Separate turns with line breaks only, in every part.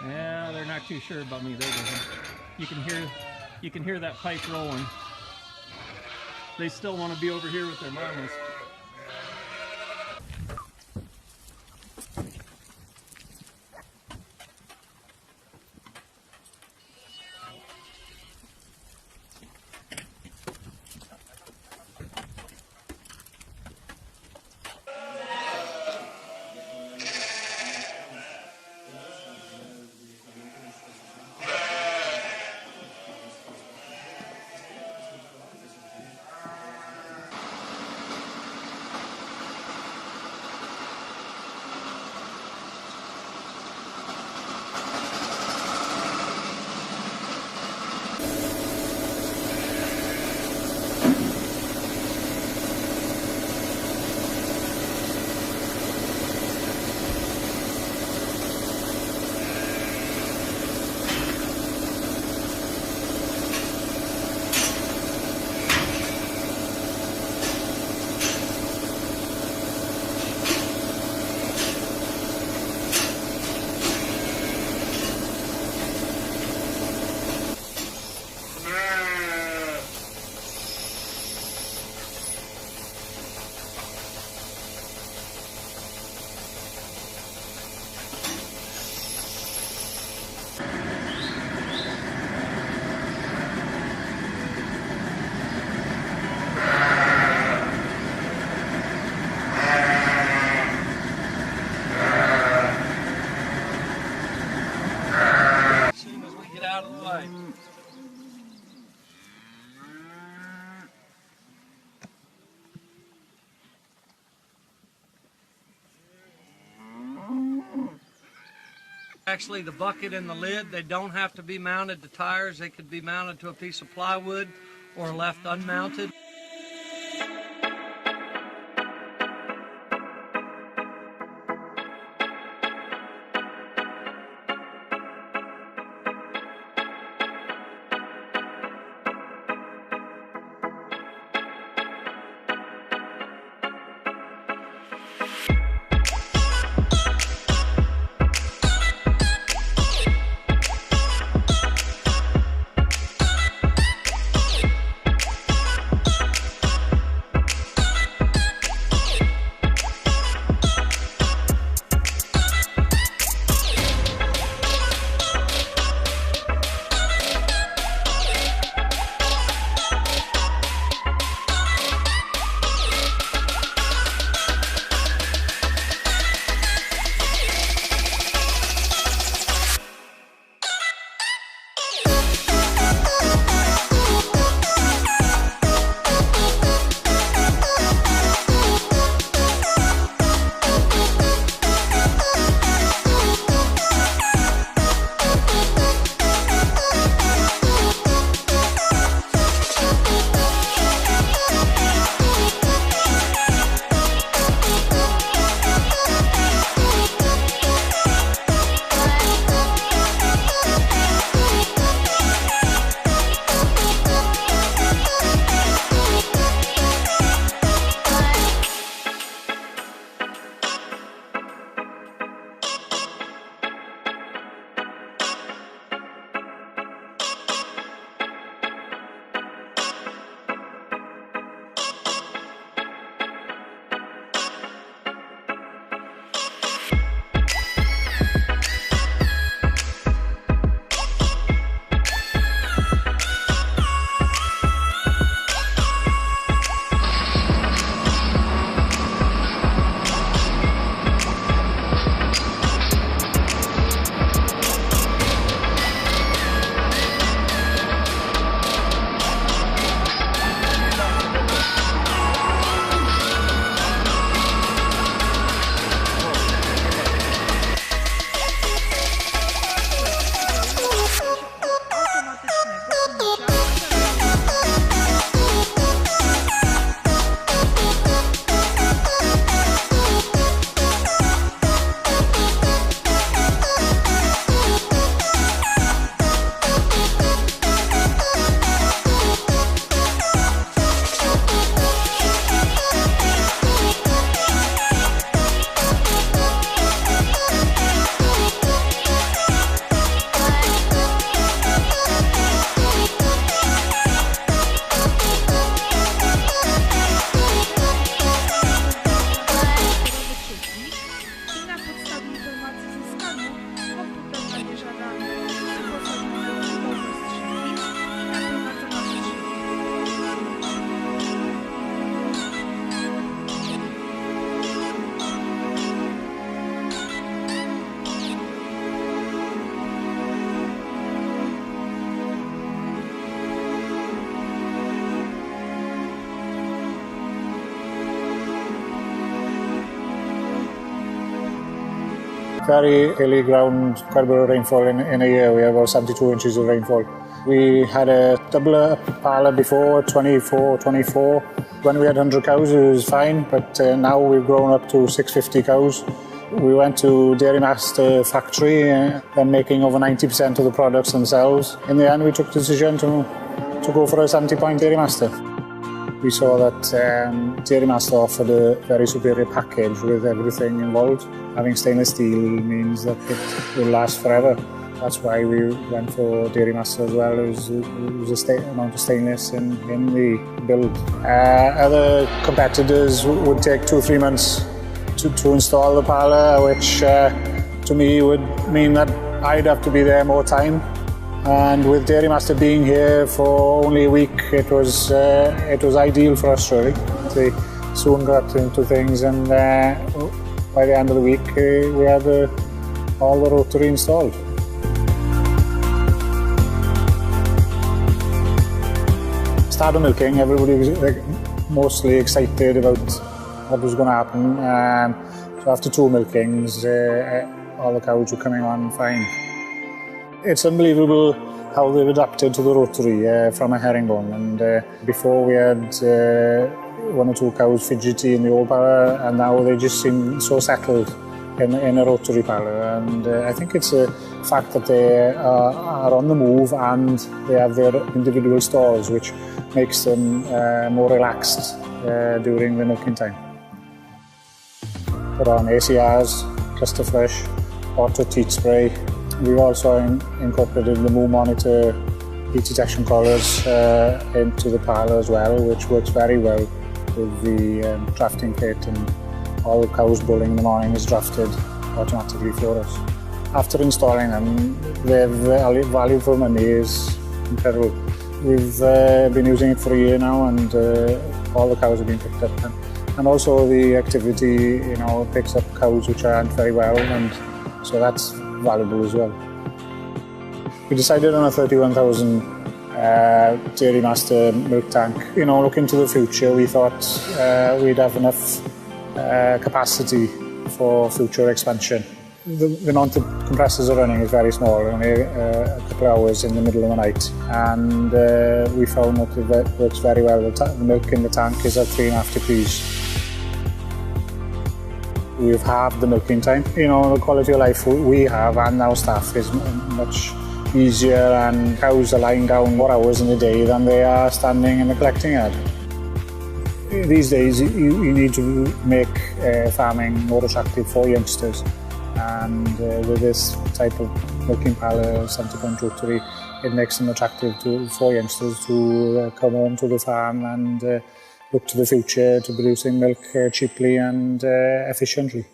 Yeah, they're not too sure about me. They don't. You can hear that pipe rolling. They still want to be over here with their mamas. Actually, the bucket and the lid, they don't have to be mounted to tires. They could be mounted to a piece of plywood or left unmounted.
very hilly ground, quite a bit of rainfall in a year. We had about 72 inches of rainfall. We had a double up parlour before, 24. When we had 100 cows, it was fine, but now we've grown up to 650 cows. We went to Dairy Master factory. They're making over 90% of the products themselves. In the end, we took the decision to go for a 70-point Dairy Master. We saw that Dairy Master offered a very superior package with everything involved. Having stainless steel means that it will last forever. That's why we went for Dairy Master as well. It was a amount of stainless in the build. Other competitors would take 2-3 months to install the parlour, which to me would mean that I'd have to be there more time. And with Dairy Master being here for only a week, it was ideal for us really. They soon got into things, and by the end of the week we had all the rotary installed. Started milking, everybody was mostly excited about what was going to happen. So after 2 milkings, all the cows were coming on fine. It's unbelievable how they've adapted to the rotary from a herringbone. And before we had 1 or 2 cows fidgety in the old parlour, and now they just seem so settled in a rotary parlour. And I think it's a fact that they are on the move and they have their individual stalls, which makes them more relaxed during the milking time. Put on ACRs, Cluster Fresh, Auto Teat Spray. We've also incorporated the Moo Monitor heat detection collars into the parlour as well, which works very well with the drafting kit, and all the cows bulling in the morning is drafted automatically for us. After installing them, the value for money is incredible. We've been using it for a year now, and all the cows have been picked up. And also the activity, picks up cows which aren't very well, and so that's valuable as well. We decided on a 31,000 Dairy Master milk tank. Looking to the future, we thought we'd have enough capacity for future expansion. The amount the compressors are running is very small, only a couple of hours in the middle of the night, and we found that it works very well. The milk in the tank is at 3.5 degrees. We've halved the milking time. The quality of life we have and our staff is much easier, and cows are lying down more hours in the day than they are standing in the collecting yard. These days you need to make farming more attractive for youngsters, and with this type of milking parlour, 70-point rotary, it makes them attractive for youngsters to come home to the farm and look to the future to producing milk cheaply and efficiently.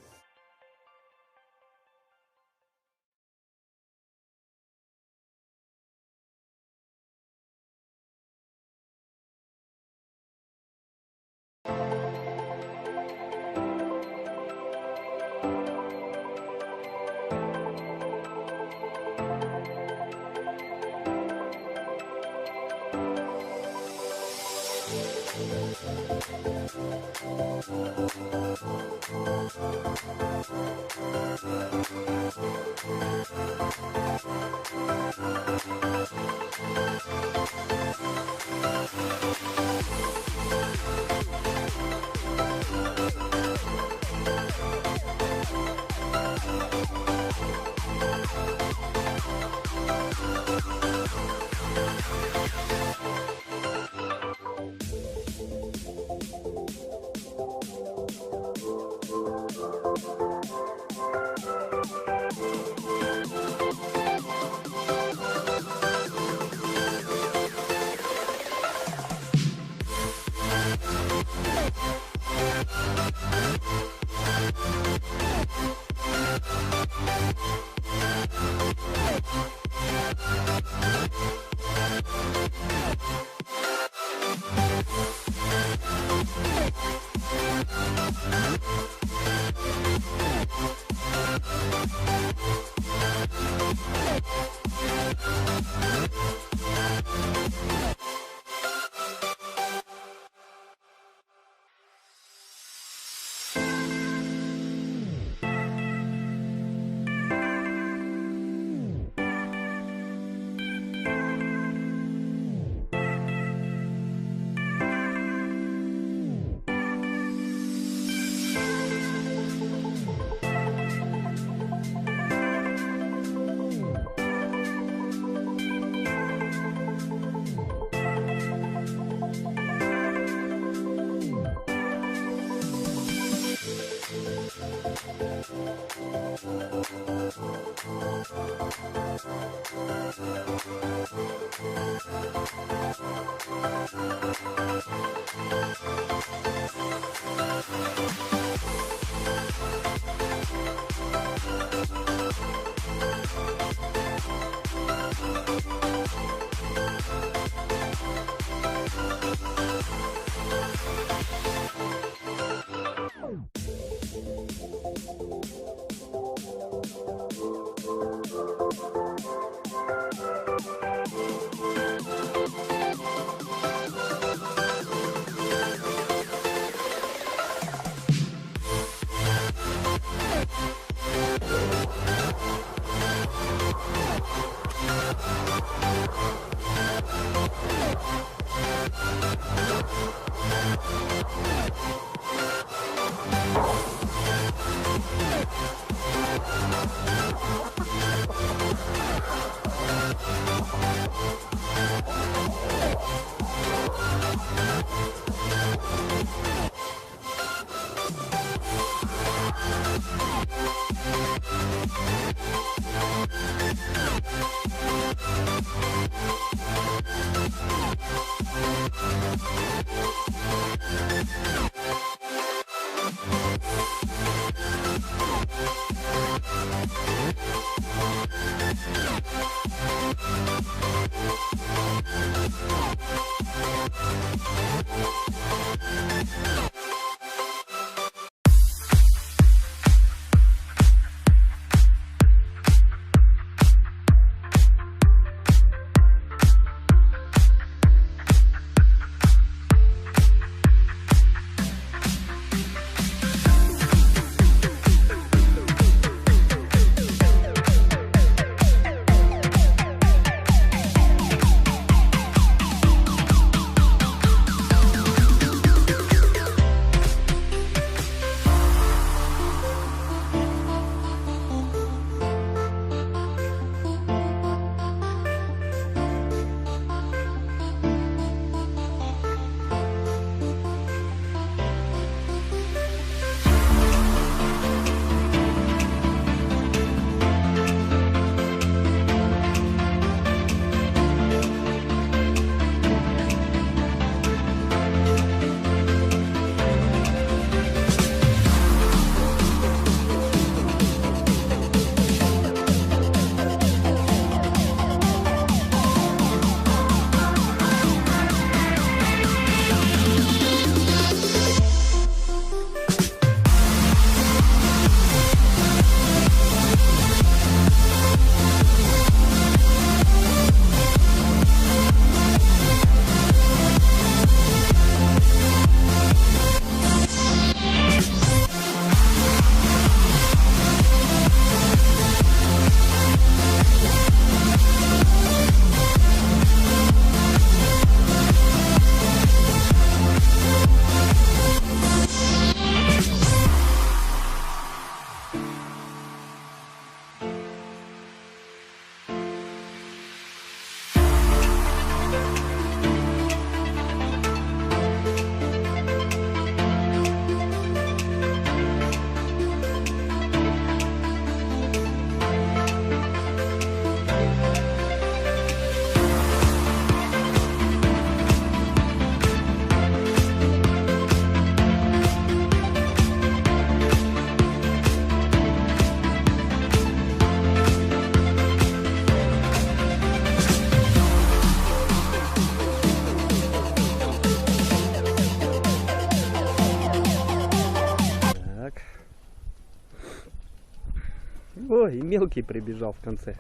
и мелкий прибежал в конце.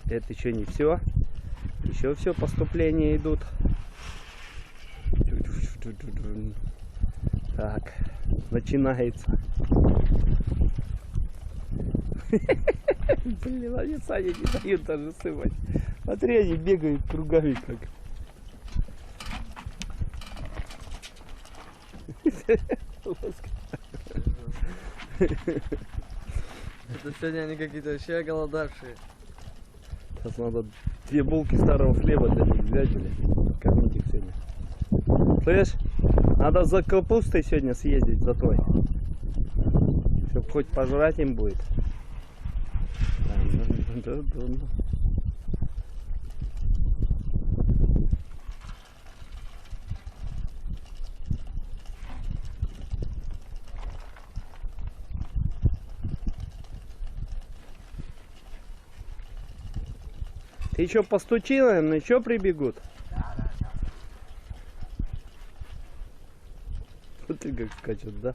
Это еще не все. Еще все поступления идут. Так, начинается. Блин, они сами не дают даже сывать. Смотри, они бегают кругами как.
Это сегодня они какие-то вообще голодавшие.
Сейчас надо 2 булки старого хлеба для них взять, блин. Кормить их сегодня. Слышь, надо за капустой сегодня съездить, за той. Чтоб хоть пожрать им будет. Ты еще постучи, наверное, еще прибегут. Смотри, как скачут, да?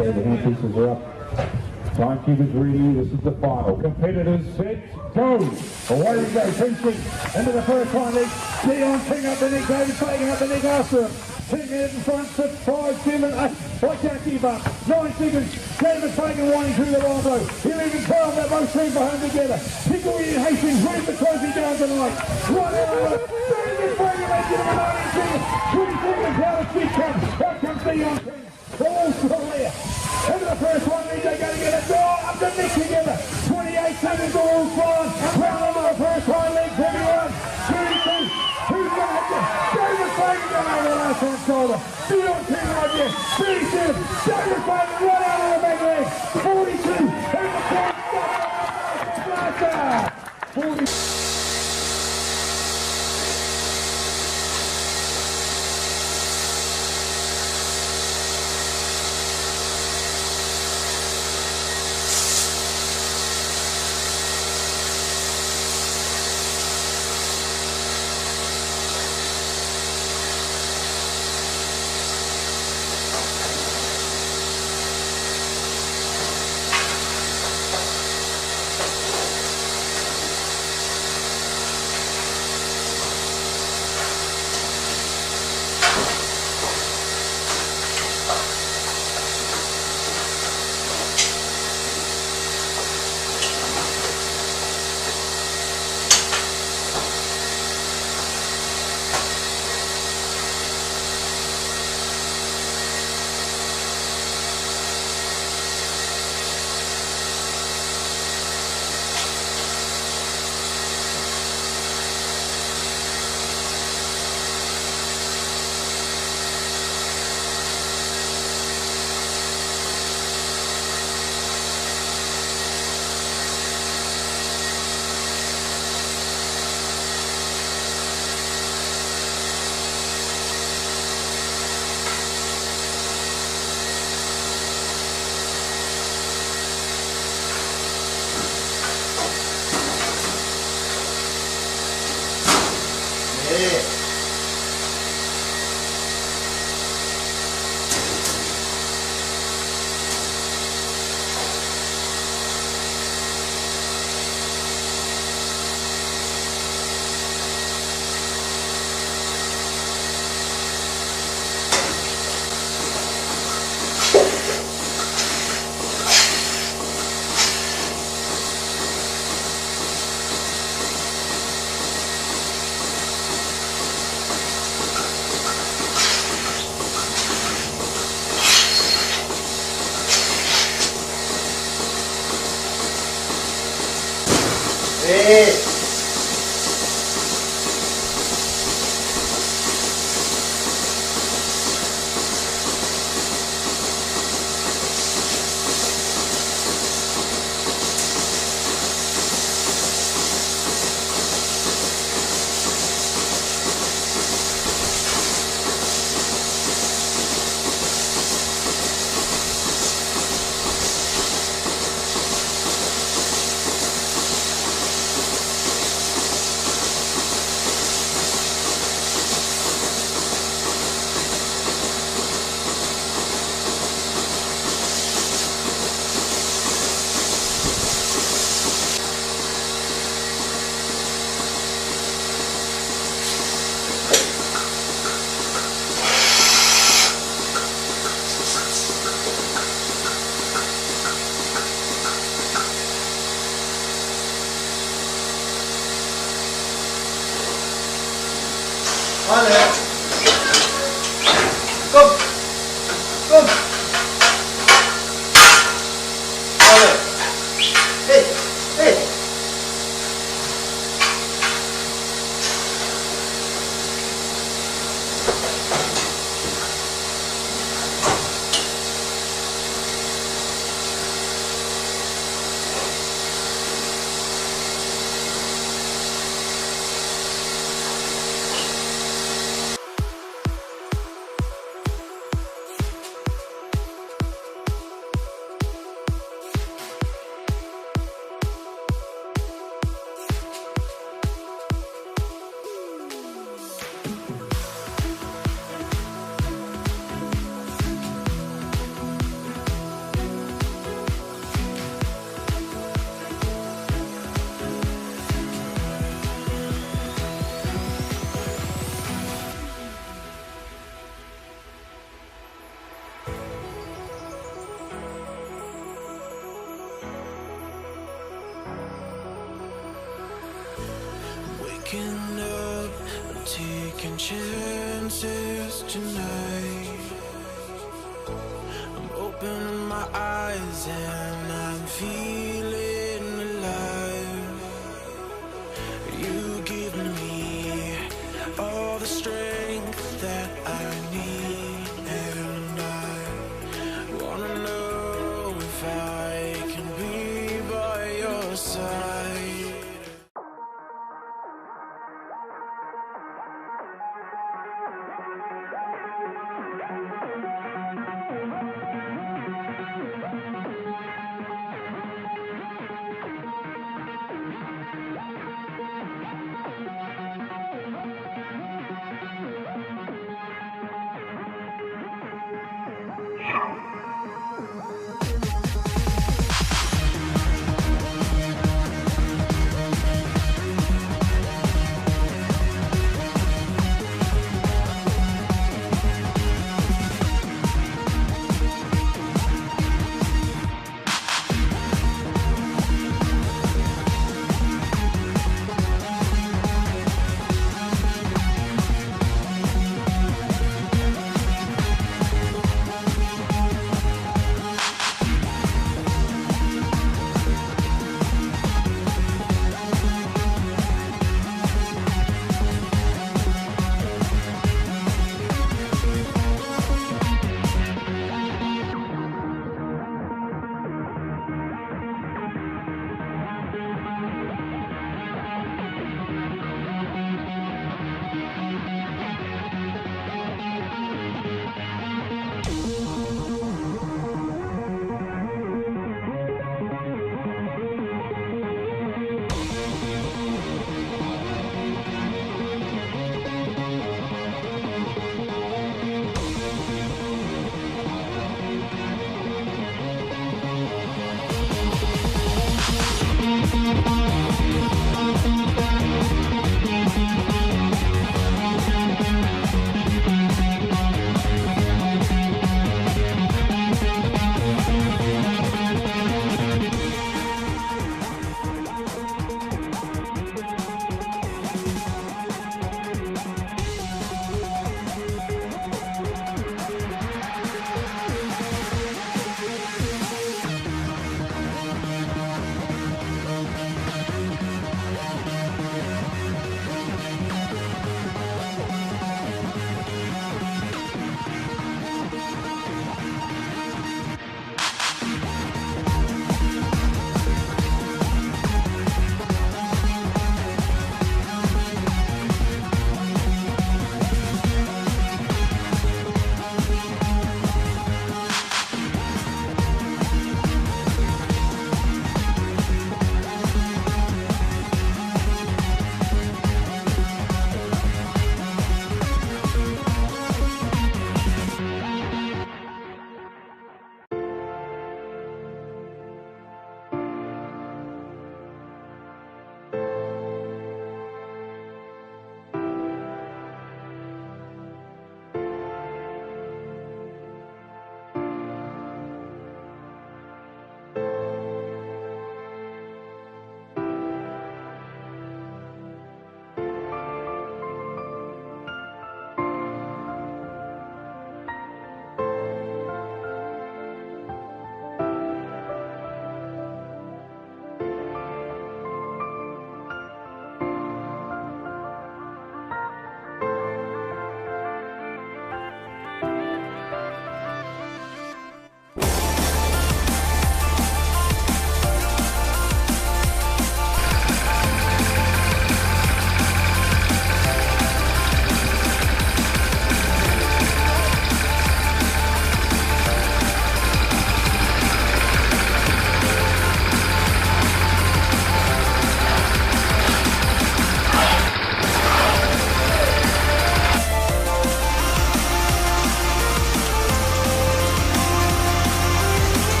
Okay, the hand pieces are up. Timekeepers ready. This is the final. Competitors set, go. Away we go. Princeton into the first line leg. Dion King up the neck. David Fagan up the neck after him. King in front, 6, 5, 7, 8. Watch out, keep up. 9 seconds. David Fagan winding through the Rondo. 11, 12. They're both teams behind together. Hickory and Hastings ready the trophy down tonight. Right over. David Fagan making it 19 seconds. 20 seconds out of speed comes. Out comes Dion King. All still there. Into the first one, they're going to get it. Up the neck together. 28 seconds all flying. Round over the first hind legs, everyone. 32. Who's going to hit you? David Fagan going over the last hand shoulder. Dion King right there. 37. David Fagan right out of the back leg. 42. In the front. Blaster. 40.
Ale! Kom! Kom! Ale! Hej! Hej!
Waking up, I'm taking chances tonight. I'm opening my eyes and I'm feeling alive. You give me all the strength that I need, and I wanna know if I can be by your side.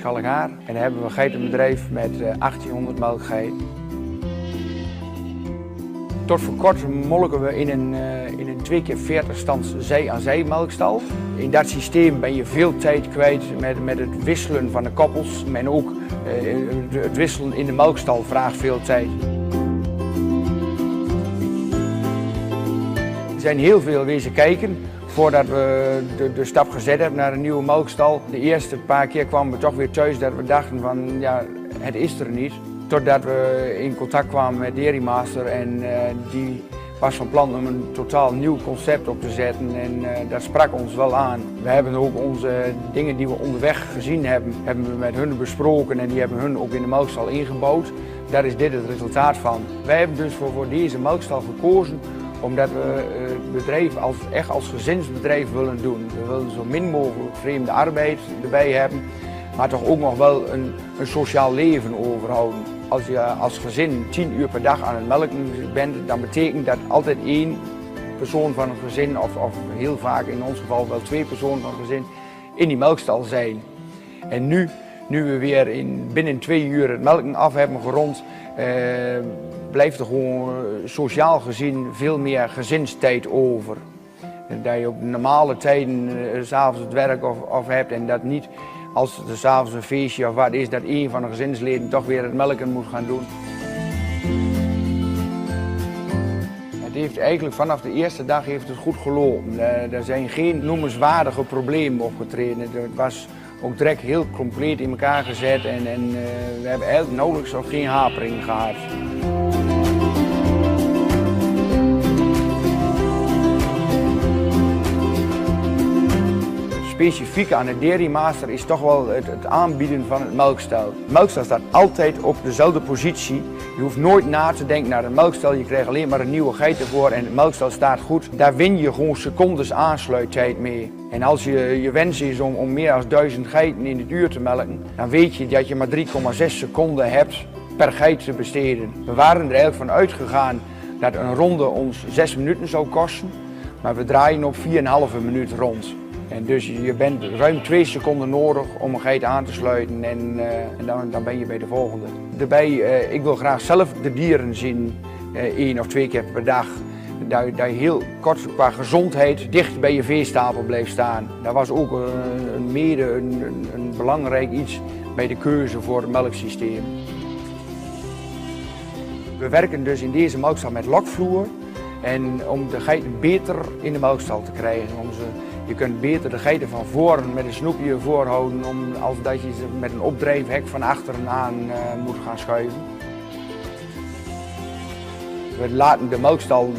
Schalkhaar. En dan hebben we een geitenbedrijf met 1800 melkgeiten. Tot voor kort molken we in een 2 keer 40 stands zij-aan-zij melkstal. In dat systeem ben je veel tijd kwijt met het wisselen van de koppels. En ook het wisselen in de melkstal vraagt veel tijd. Er zijn heel veel wezen kijken voordat we de stap gezet hebben naar een nieuwe melkstal. De eerste paar keer kwamen we toch weer thuis dat we dachten van ja, het is er niet. Totdat we in contact kwamen met Dairy Master en die was van plan om een totaal nieuw concept op te zetten en dat sprak ons wel aan. We hebben ook onze dingen die we onderweg gezien hebben we met hun besproken en die hebben hun ook in de melkstal ingebouwd. Daar is dit het resultaat van. Wij hebben dus voor deze melkstal gekozen omdat we het bedrijf echt als gezinsbedrijf willen doen. We willen zo min mogelijk vreemde arbeid erbij hebben, maar toch ook nog wel een sociaal leven overhouden. Als je als gezin 10 uur per dag aan het melken bent, dan betekent dat altijd 1 persoon van een gezin, of heel vaak in ons geval wel 2 personen van een gezin, in die melkstal zijn. En nu we weer binnen 2 uur het melken af hebben gerond, blijft er gewoon sociaal gezien veel meer gezinstijd over. Dat je op normale tijden 's avonds het werk of hebt en dat niet als er 's avonds een feestje of wat is, dat een van de gezinsleden toch weer het melken moet gaan doen. Het heeft eigenlijk vanaf de eerste dag heeft het goed gelopen. Er zijn geen noemenswaardige problemen opgetreden. Het was ook direct heel compleet in elkaar gezet en we hebben eigenlijk nauwelijks of geen hapering gehad. Specifiek aan de Dairy Master is toch wel het aanbieden van het melkstel. De melkstel staat altijd op dezelfde positie. Je hoeft nooit na te denken naar een melkstel. Je krijgt alleen maar een nieuwe geit ervoor en het melkstel staat goed. Daar win je gewoon secondes aansluittijd mee. En als je wens is om meer dan 1000 geiten in het uur te melken, dan weet je dat je maar 3,6 seconden hebt per geit te besteden. We waren er eigenlijk van uitgegaan dat een ronde ons 6 minuten zou kosten, maar we draaien op 4,5 minuut rond. En dus je bent ruim 2 seconden nodig om een geit aan te sluiten en dan ben je bij de volgende. Daarbij, ik wil graag zelf de dieren zien 1 of 2 keer per dag. Dat je heel kort qua gezondheid dicht bij je veestapel blijft staan. Dat was ook een belangrijk iets bij de keuze voor het melksysteem. We werken dus in deze melkstal met lokvloer en om de geiten beter in de melkstal te krijgen. Je kunt beter de geiten van voren met een snoepje voorhouden als dat je ze met een opdrijfhek van achteren aan moet gaan schuiven. We laten de melkstal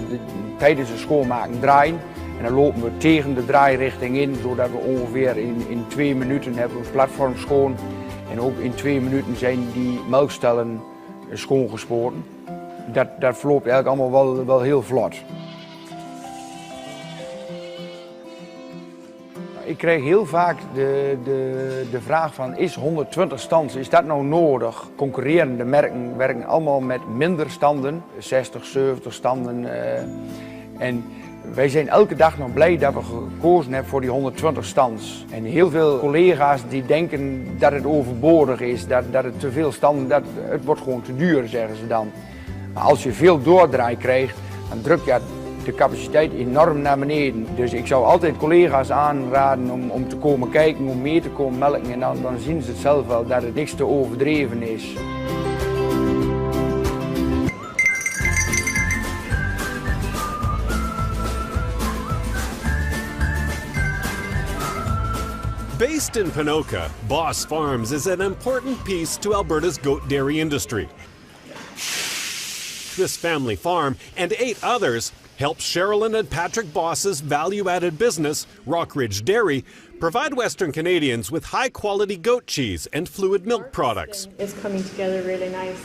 tijdens het schoonmaken draaien en dan lopen we tegen de draairichting in, zodat we ongeveer in 2 minuten hebben ons platform schoon. En ook in 2 minuten zijn die melkstellen schoongespoten. Dat verloopt eigenlijk allemaal wel heel vlot. Ik krijg heel vaak de vraag van, is 120 stands, is dat nou nodig? Concurrerende merken werken allemaal met minder standen, 60, 70 standen. En wij zijn elke dag nog blij dat we gekozen hebben voor die 120 stands. En heel veel collega's die denken dat het overbodig is, dat het te veel standen, het wordt gewoon te duur, zeggen ze dan. Maar als je veel doordraai krijgt, dan druk je de capaciteit enorm naar beneden. Dus ik zou altijd collega's aanraden om te komen kijken, om mee te komen melken en dan zien ze het zelf wel dat het niks te overdreven is.
Based in Ponoka, Boss Farms is an important piece to Alberta's goat dairy industry. This family farm and 8 others helps Sherilyn and Patrick Boss's value-added business, Rockridge Dairy, provide Western Canadians with high-quality goat cheese and fluid milk products.
It's coming together really nice.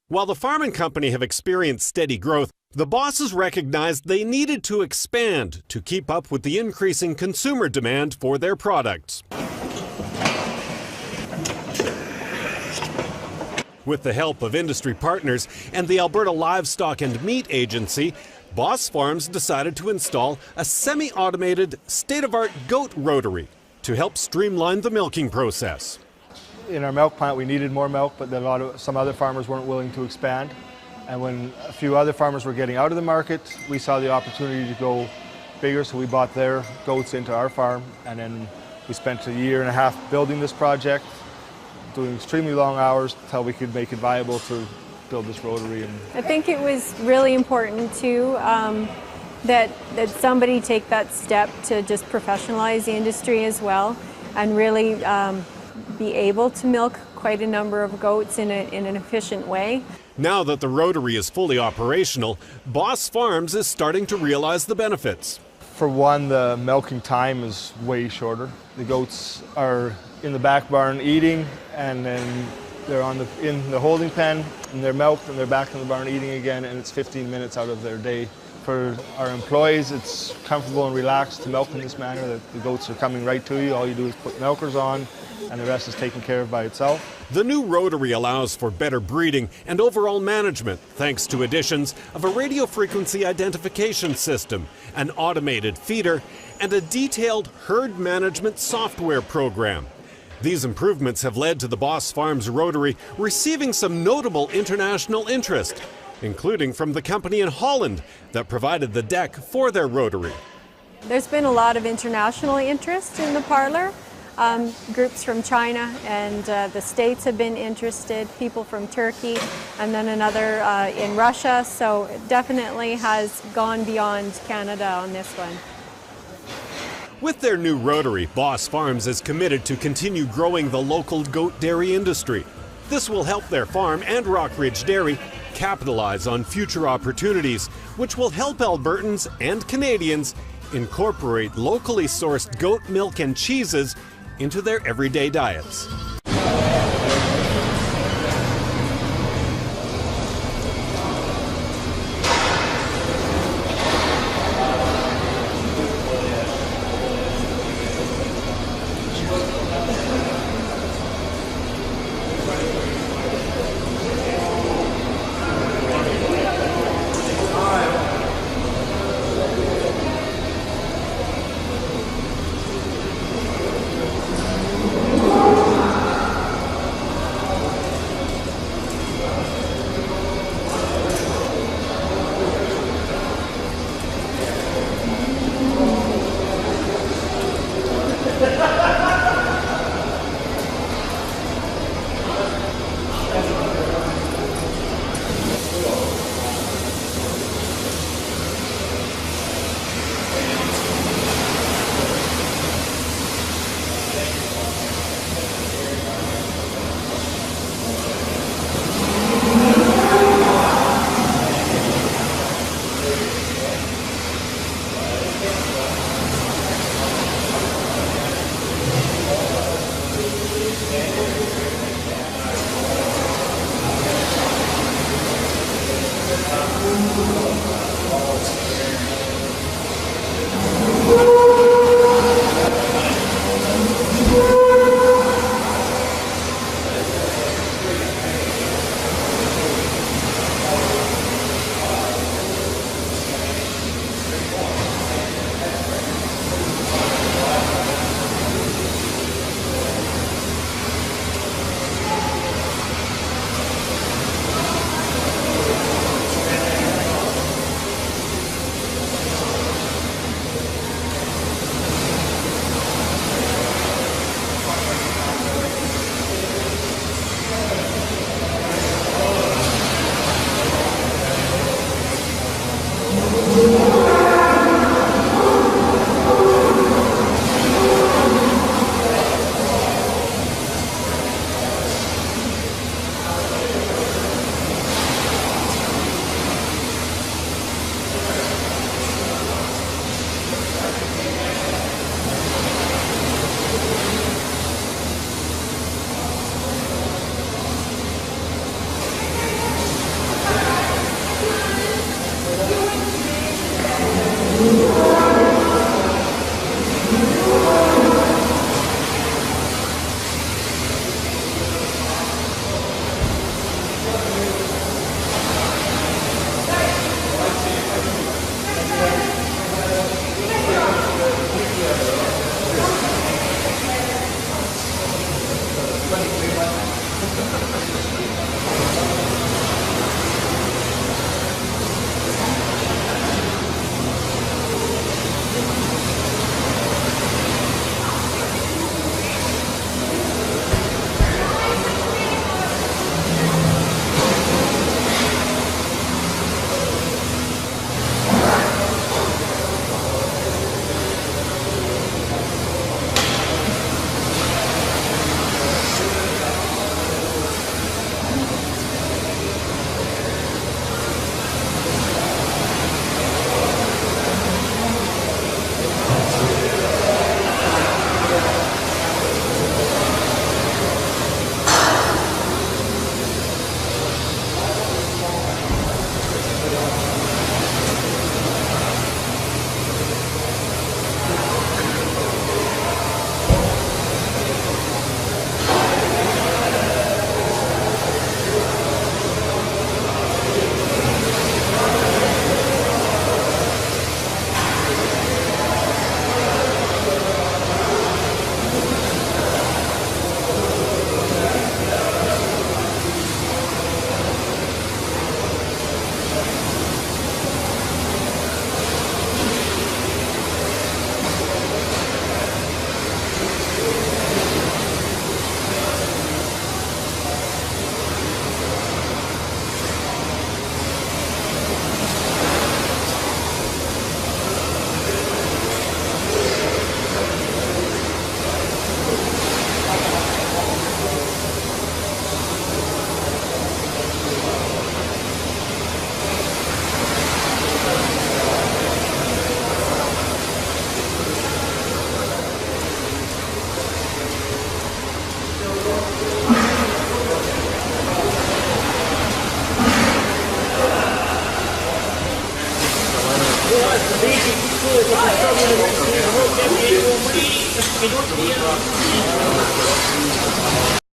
While the farm and company have experienced steady growth, the Bosses recognized they needed to expand to keep up with the increasing consumer demand for their products. With the help of industry partners and the Alberta Livestock and Meat Agency, Boss Farms decided to install a semi-automated, state-of-art goat rotary to help streamline the milking process.
In our milk plant, we needed more milk, but some other farmers weren't willing to expand. And when a few other farmers were getting out of the market, we saw the opportunity to go bigger, so we bought their goats into our farm, and then we spent a year and a half building this project, doing extremely long hours until we could make it viable to build this rotary.
I think it was really important too that somebody take that step to just professionalize the industry as well, and really be able to milk quite a number of goats in an efficient way.
Now that the rotary is fully operational, Boss Farms is starting to realize the benefits.
For one, the milking time is way shorter. The goats are in the back barn eating, and then they're in the holding pen, and they're milked, and they're back in the barn eating again, and it's 15 minutes out of their day. For our employees, it's comfortable and relaxed to milk in this manner, that the goats are coming right to you. All you do is put milkers on, and the rest is taken care of by itself.
The new rotary allows for better breeding and overall management thanks to additions of a radio frequency identification system, an automated feeder, and a detailed herd management software program. These improvements have led to the Boss Farms rotary receiving some notable international interest, including from the company in Holland that provided the deck for their rotary.
There's been a lot of international interest in the parlor. Groups from China and the States have been interested, people from Turkey, and then another in Russia, so it definitely has gone beyond Canada on this one.
With their new rotary, Boss Farms is committed to continue growing the local goat dairy industry. This will help their farm and Rockridge Dairy capitalize on future opportunities, which will help Albertans and Canadians incorporate locally sourced goat milk and cheeses into their everyday diets.
Gracias.